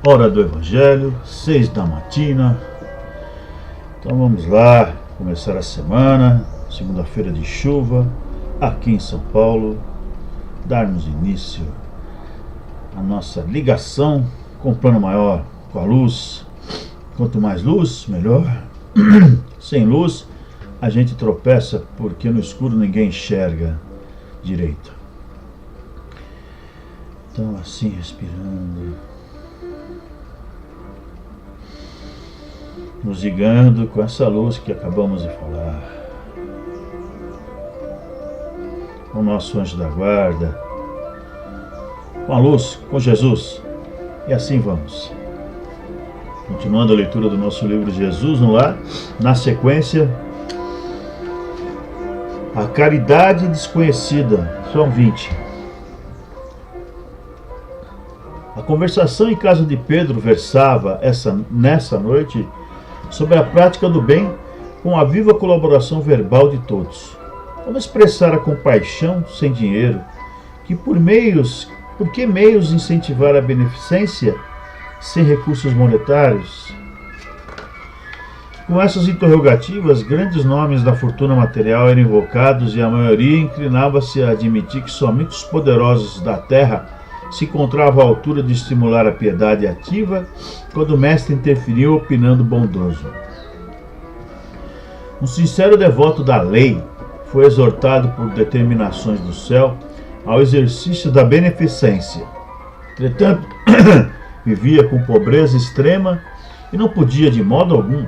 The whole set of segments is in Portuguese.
Hora do Evangelho, 6 da matina. Então vamos lá, começar a semana, segunda-feira de chuva, aqui em São Paulo, darmos início à nossa ligação com o plano maior, com a luz. Quanto mais luz, melhor. Sem luz, a gente tropeça porque no escuro ninguém enxerga direito. Então assim, respirando, nos ligando com essa luz que acabamos de falar, com o nosso anjo da guarda, com a luz, com Jesus. E assim vamos. Continuando a leitura do nosso livro Jesus no Lar, na sequência, a caridade desconhecida, São 20. A conversação em casa de Pedro versava nessa noite sobre a prática do bem com a viva colaboração verbal de todos. Como expressar a compaixão sem dinheiro? Por que meios incentivar a beneficência sem recursos monetários? Com essas interrogativas, grandes nomes da fortuna material eram invocados e a maioria inclinava-se a admitir que somente os poderosos da terra se encontravam à altura de estimular a piedade ativa quando o mestre interferiu opinando bondoso. Um sincero devoto da lei foi exortado por determinações do céu ao exercício da beneficência. Entretanto, vivia com pobreza extrema e não podia de modo algum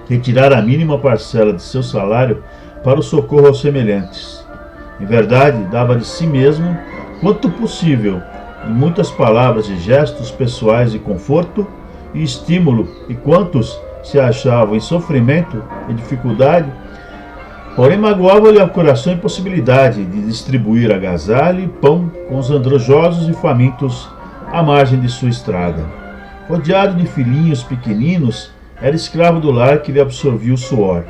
retirar a mínima parcela de seu salário para o socorro aos semelhantes. Em verdade, dava de si mesmo quanto possível, em muitas palavras e gestos pessoais de conforto e estímulo, e quantos se achavam em sofrimento e dificuldade, porém magoava-lhe ao coração a impossibilidade de distribuir agasalho e pão com os andrajosos e famintos à margem de sua estrada. Rodeado de filhinhos pequeninos, era escravo do lar que lhe absorvia o suor.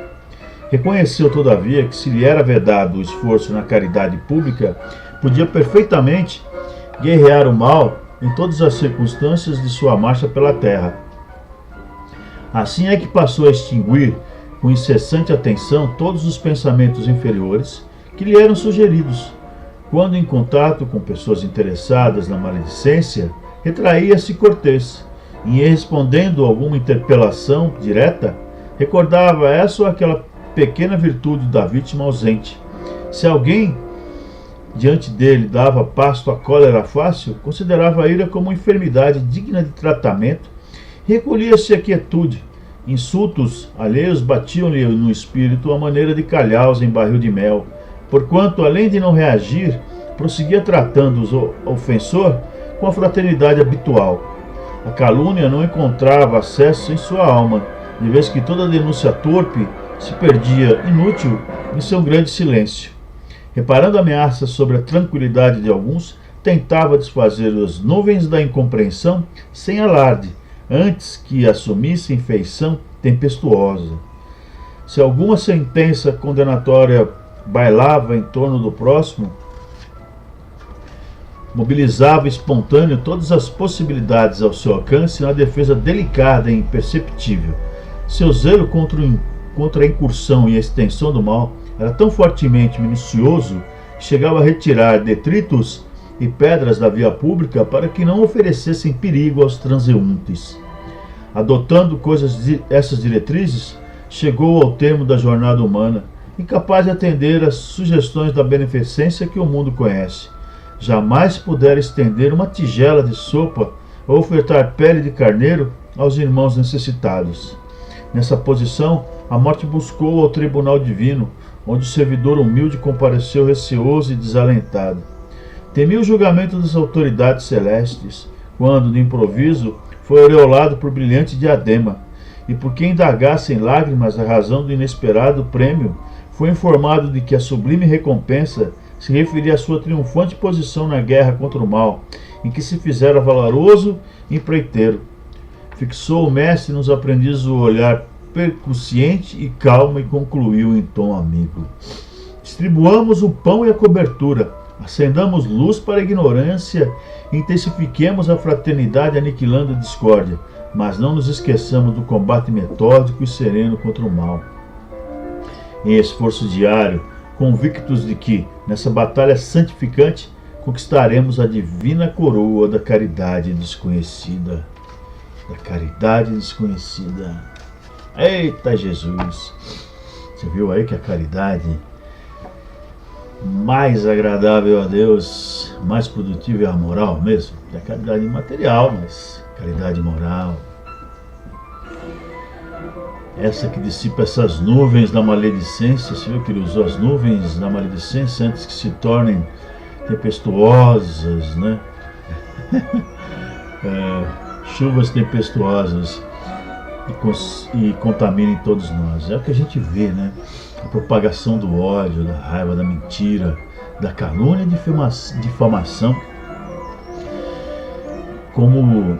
Reconheceu, todavia, que se lhe era vedado o esforço na caridade pública, podia perfeitamente guerrear o mal em todas as circunstâncias de sua marcha pela terra. Assim é que passou a extinguir com incessante atenção todos os pensamentos inferiores que lhe eram sugeridos. Quando em contato com pessoas interessadas na maledicência, retraía-se cortês, e respondendo a alguma interpelação direta, recordava essa ou aquela pequena virtude da vítima ausente. Se alguém diante dele dava pasto à cólera fácil, considerava a ira como enfermidade digna de tratamento, recolhia-se à quietude. Insultos alheios batiam-lhe no espírito à maneira de calhaus em barril de mel, porquanto, além de não reagir, prosseguia tratando o ofensor com a fraternidade habitual. A calúnia não encontrava acesso em sua alma, de vez que toda denúncia torpe se perdia inútil em seu grande silêncio. Reparando ameaças sobre a tranquilidade de alguns, tentava desfazer as nuvens da incompreensão sem alarde, antes que assumissem feição tempestuosa. Se alguma sentença condenatória bailava em torno do próximo, mobilizava espontâneo todas as possibilidades ao seu alcance na defesa delicada e imperceptível. Seu zelo contra a incursão e a extensão do mal era tão fortemente minucioso que chegava a retirar detritos e pedras da via pública para que não oferecessem perigo aos transeuntes. Adotando essas diretrizes, chegou ao termo da jornada humana, incapaz de atender às sugestões da beneficência que o mundo conhece. Jamais pudera estender uma tigela de sopa ou ofertar pele de carneiro aos irmãos necessitados. Nessa posição, a morte buscou ao tribunal divino, onde o servidor humilde compareceu receoso e desalentado. Temia o julgamento das autoridades celestes, quando, de improviso, foi aureolado por brilhante diadema, e por quem indagasse em lágrimas a razão do inesperado prêmio, foi informado de que a sublime recompensa se referia à sua triunfante posição na guerra contra o mal, em que se fizera valoroso e empreiteiro. Fixou o mestre nos aprendizes o olhar percussiente e calmo e concluiu em tom amigo: distribuamos o pão e a cobertura, Acendamos luz para a ignorância e intensifiquemos a fraternidade aniquilando a discórdia, mas não nos esqueçamos do combate metódico e sereno contra o mal. Em esforço diário, convictos de que, nessa batalha santificante, conquistaremos a divina coroa da caridade desconhecida. Da caridade desconhecida. Eita Jesus! Você viu aí que a caridade mais agradável a Deus, mais produtiva é a moral mesmo? É a caridade material, mas caridade moral. Essa que dissipa essas nuvens da maledicência. Você viu que ele usou as nuvens da maledicência antes que se tornem tempestuosas, né? Chuvas tempestuosas e contaminem todos nós. É o que a gente vê, né? A propagação do ódio, da raiva, da mentira, da calúnia e difamação, como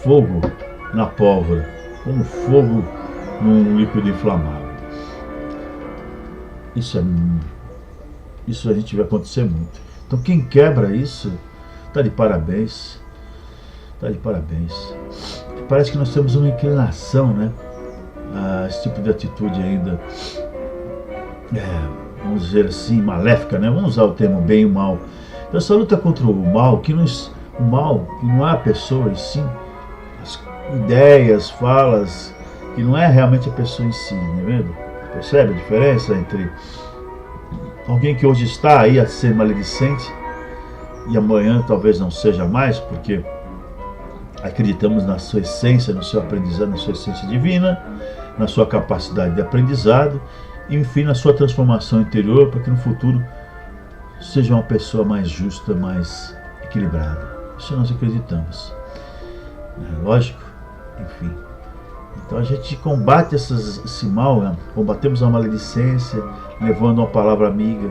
fogo na pólvora, como fogo num líquido inflamável. Isso a gente vai acontecer muito. Então quem quebra isso está de parabéns. Está de parabéns. Parece que nós temos uma inclinação, né, a esse tipo de atitude ainda, vamos dizer assim, maléfica, né? Vamos usar o termo bem e o mal. Então essa luta contra o mal, que não é a pessoa em si, as ideias, falas, que não é realmente a pessoa em si, não é mesmo? Percebe a diferença entre alguém que hoje está aí a ser maledicente e amanhã talvez não seja mais, porque acreditamos na sua essência, no seu aprendizado, na sua essência divina, na sua capacidade de aprendizado e, enfim, na sua transformação interior, para que no futuro seja uma pessoa mais justa, mais equilibrada. Isso nós acreditamos. Lógico, enfim. Então a gente combate esse mal, né? Combatemos a maledicência, levando uma palavra amiga,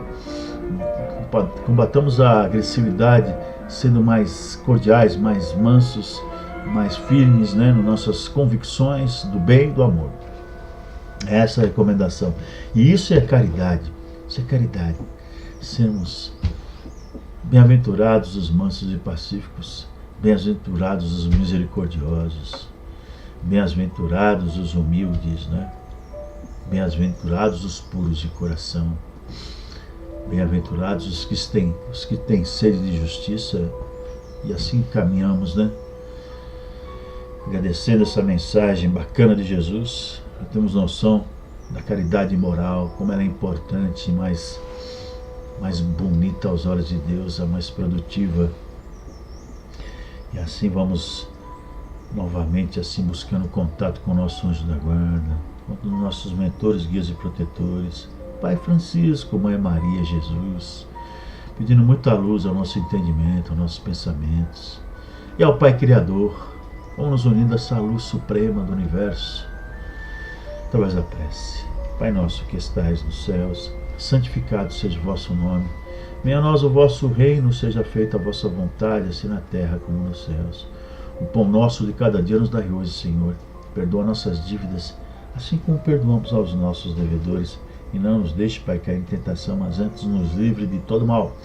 combatamos a agressividade, sendo mais cordiais, mais mansos, mais firmes, né, nas nossas convicções do bem e do amor. Essa é a recomendação. E isso é caridade. Isso é caridade. Sermos bem-aventurados os mansos e pacíficos, bem-aventurados os misericordiosos, bem-aventurados os humildes, né? Bem-aventurados os puros de coração, bem-aventurados os que têm sede de justiça. E assim caminhamos, né? Agradecendo essa mensagem bacana de Jesus, temos noção da caridade moral, como ela é importante, mais bonita aos olhos de Deus, a mais produtiva. E assim vamos novamente assim buscando contato com o nosso anjo da guarda, com os nossos mentores, guias e protetores, Pai Francisco, Mãe Maria, Jesus, pedindo muita luz ao nosso entendimento, aos nossos pensamentos, e ao Pai Criador. Vamos nos unindo a essa luz suprema do universo, através da prece. Pai nosso que estais nos céus, santificado seja o vosso nome. Venha a nós o vosso reino, seja feita a vossa vontade, assim na terra como nos céus. O pão nosso de cada dia nos dai hoje, Senhor. Perdoa nossas dívidas, assim como perdoamos aos nossos devedores. E não nos deixe, Pai, cair em tentação, mas antes nos livre de todo mal.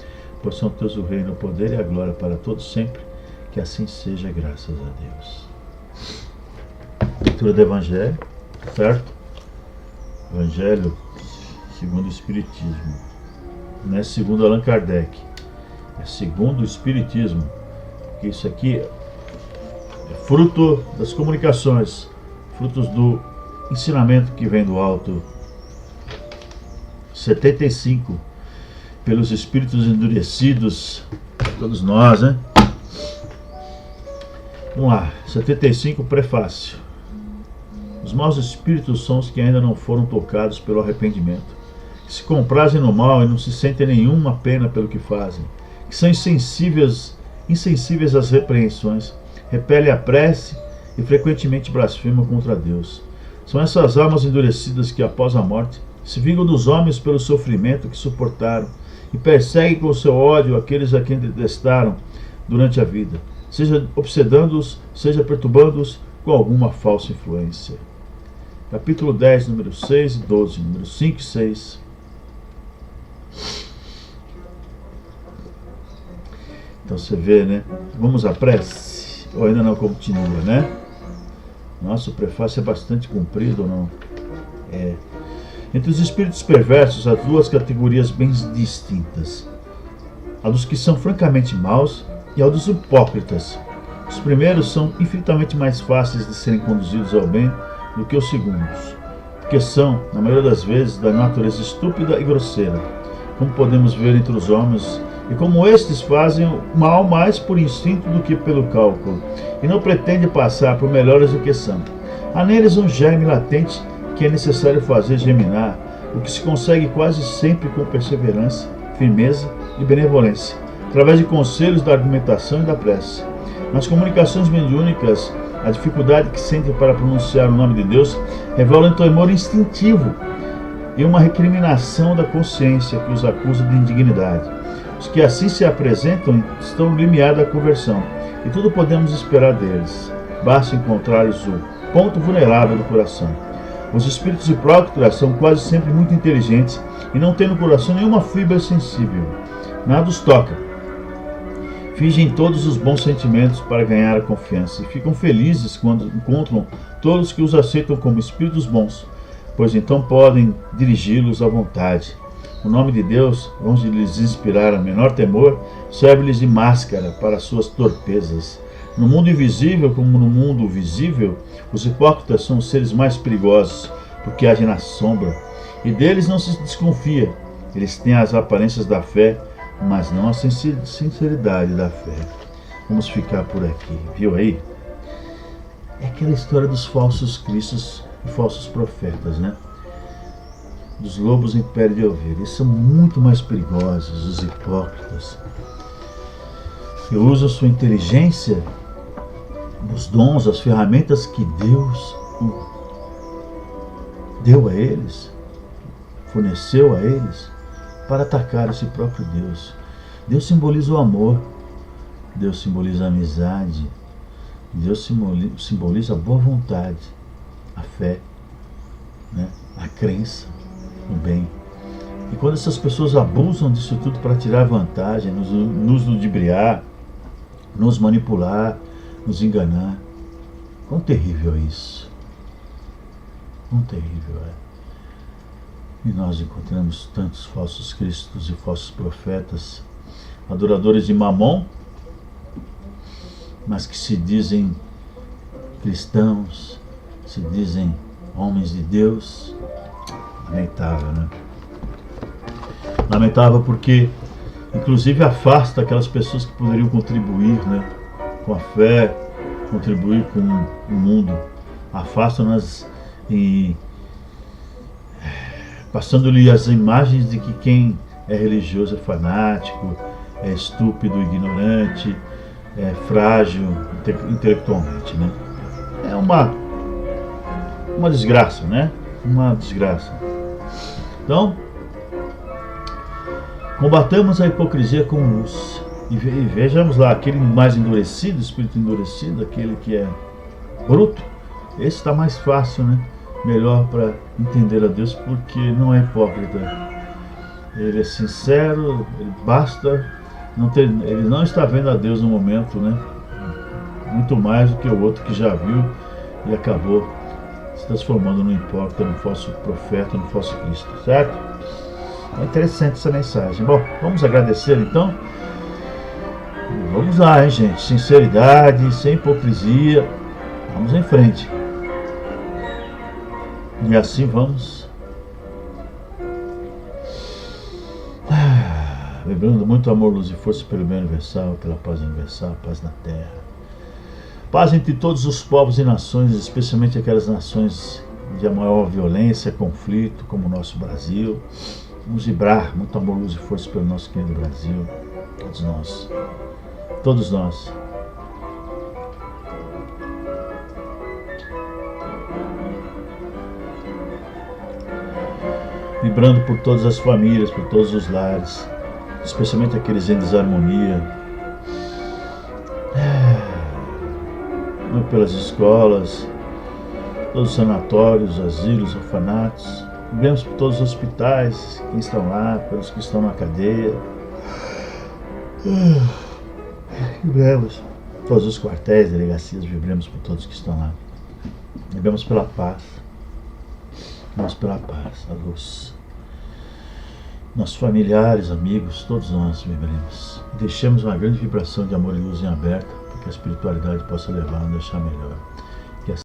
Pois são teus o reino, o poder e a glória para todos sempre. Que assim seja, graças a Deus. Leitura do Evangelho, certo? Evangelho segundo o Espiritismo. Não é segundo Allan Kardec, é segundo o Espiritismo. Porque isso aqui é fruto das comunicações, frutos do ensinamento que vem do alto. 75, pelos espíritos endurecidos, todos nós, né? Vamos lá, 75, prefácio. Os maus espíritos são os que ainda não foram tocados pelo arrependimento, que se comprazem no mal e não se sentem nenhuma pena pelo que fazem, que são insensíveis às repreensões, repelem a prece e frequentemente blasfemam contra Deus. São essas almas endurecidas que, após a morte, se vingam dos homens pelo sofrimento que suportaram e perseguem com seu ódio aqueles a quem detestaram durante a vida, seja obsedando-os, seja perturbando-os com alguma falsa influência. Capítulo 10, número 6 e 12, número 5 e 6. Então você vê, né? Vamos à prece? Ou ainda não continua, né? Nossa, o prefácio é bastante comprido ou não? É. Entre os espíritos perversos há duas categorias bem distintas: a dos que são francamente maus e a dos hipócritas. Os primeiros são infinitamente mais fáceis de serem conduzidos ao bem do que os segundos, porque são, na maioria das vezes, da natureza estúpida e grosseira, como podemos ver entre os homens, e como estes fazem o mal mais por instinto do que pelo cálculo, e não pretendem passar por melhores do que são. Há neles um germe latente que é necessário fazer germinar, o que se consegue quase sempre com perseverança, firmeza e benevolência, através de conselhos, da argumentação e da prece. Nas comunicações mediúnicas, a dificuldade que sentem para pronunciar o nome de Deus revela um temor instintivo e uma recriminação da consciência que os acusa de indignidade. Os que assim se apresentam estão no limiar da conversão, e tudo podemos esperar deles. Basta encontrar-lhes o ponto vulnerável do coração. Os espíritos hipócritas são quase sempre muito inteligentes e não têm no coração nenhuma fibra sensível. Nada os toca. Fingem todos os bons sentimentos para ganhar a confiança e ficam felizes quando encontram todos que os aceitam como espíritos bons, pois então podem dirigi-los à vontade. O nome de Deus, longe de lhes inspirar a menor temor, serve-lhes de máscara para suas torpezas. No mundo invisível como no mundo visível, os hipócritas são os seres mais perigosos, porque agem na sombra, e deles não se desconfia. Eles têm as aparências da fé, mas não a sinceridade da fé. Vamos ficar por aqui, viu aí? É aquela história dos falsos cristos e falsos profetas, né? Dos lobos em pele de ovelha. Eles são muito mais perigosos, os hipócritas, que usam sua inteligência, os dons, as ferramentas que Deus deu a eles, forneceu a eles, para atacar esse próprio Deus. Deus simboliza o amor, Deus simboliza a amizade, Deus simboliza a boa vontade, a fé, né? A crença, o bem. E quando essas pessoas abusam disso tudo para tirar vantagem, nos ludibriar, nos manipular, nos enganar, quão terrível é isso. Quão terrível é. E nós encontramos tantos falsos cristos e falsos profetas, adoradores de Mamon, mas que se dizem cristãos, se dizem homens de Deus. Lamentável, né? Lamentável porque, inclusive, afasta aquelas pessoas que poderiam contribuir, né, com a fé, contribuir com o mundo. Afasta-nas e passando-lhe as imagens de que quem é religioso é fanático, é estúpido, ignorante, é frágil intelectualmente, né? É uma desgraça, né? Uma desgraça. Então, combatamos a hipocrisia com luz. E vejamos lá, aquele mais endurecido, espírito endurecido, aquele que é bruto, esse está mais fácil, né? Melhor para entender a Deus, porque não é hipócrita. Ele é sincero, ele basta ele não está vendo a Deus no momento, né? Muito mais do que o outro que já viu e acabou se transformando no hipócrita, no falso profeta, no falso Cristo, certo? É interessante essa mensagem. Bom, vamos agradecer então. E vamos lá, hein, gente? Sinceridade, sem hipocrisia. Vamos em frente. E assim vamos. Lembrando muito amor, luz e força pelo bem universal, pela paz universal, paz na terra. Paz entre todos os povos e nações, especialmente aquelas nações de maior violência, conflito, como o nosso Brasil. Vamos vibrar muito amor, luz e força pelo nosso querido Brasil. Todos nós. Todos nós. Vibrando por todas as famílias, por todos os lares, especialmente aqueles em desarmonia, pelas escolas, todos os sanatórios, asilos, orfanatos. Vibramos por todos os hospitais que estão lá, pelos que estão na cadeia. Vibremos todos os quartéis, delegacias, vibremos por todos que estão lá. Vibremos pela paz. Nós pela paz, a luz. Nossos familiares, amigos, todos nós vibremos. E deixemos uma grande vibração de amor e luz em aberto, para que a espiritualidade possa levar a nos deixar melhor.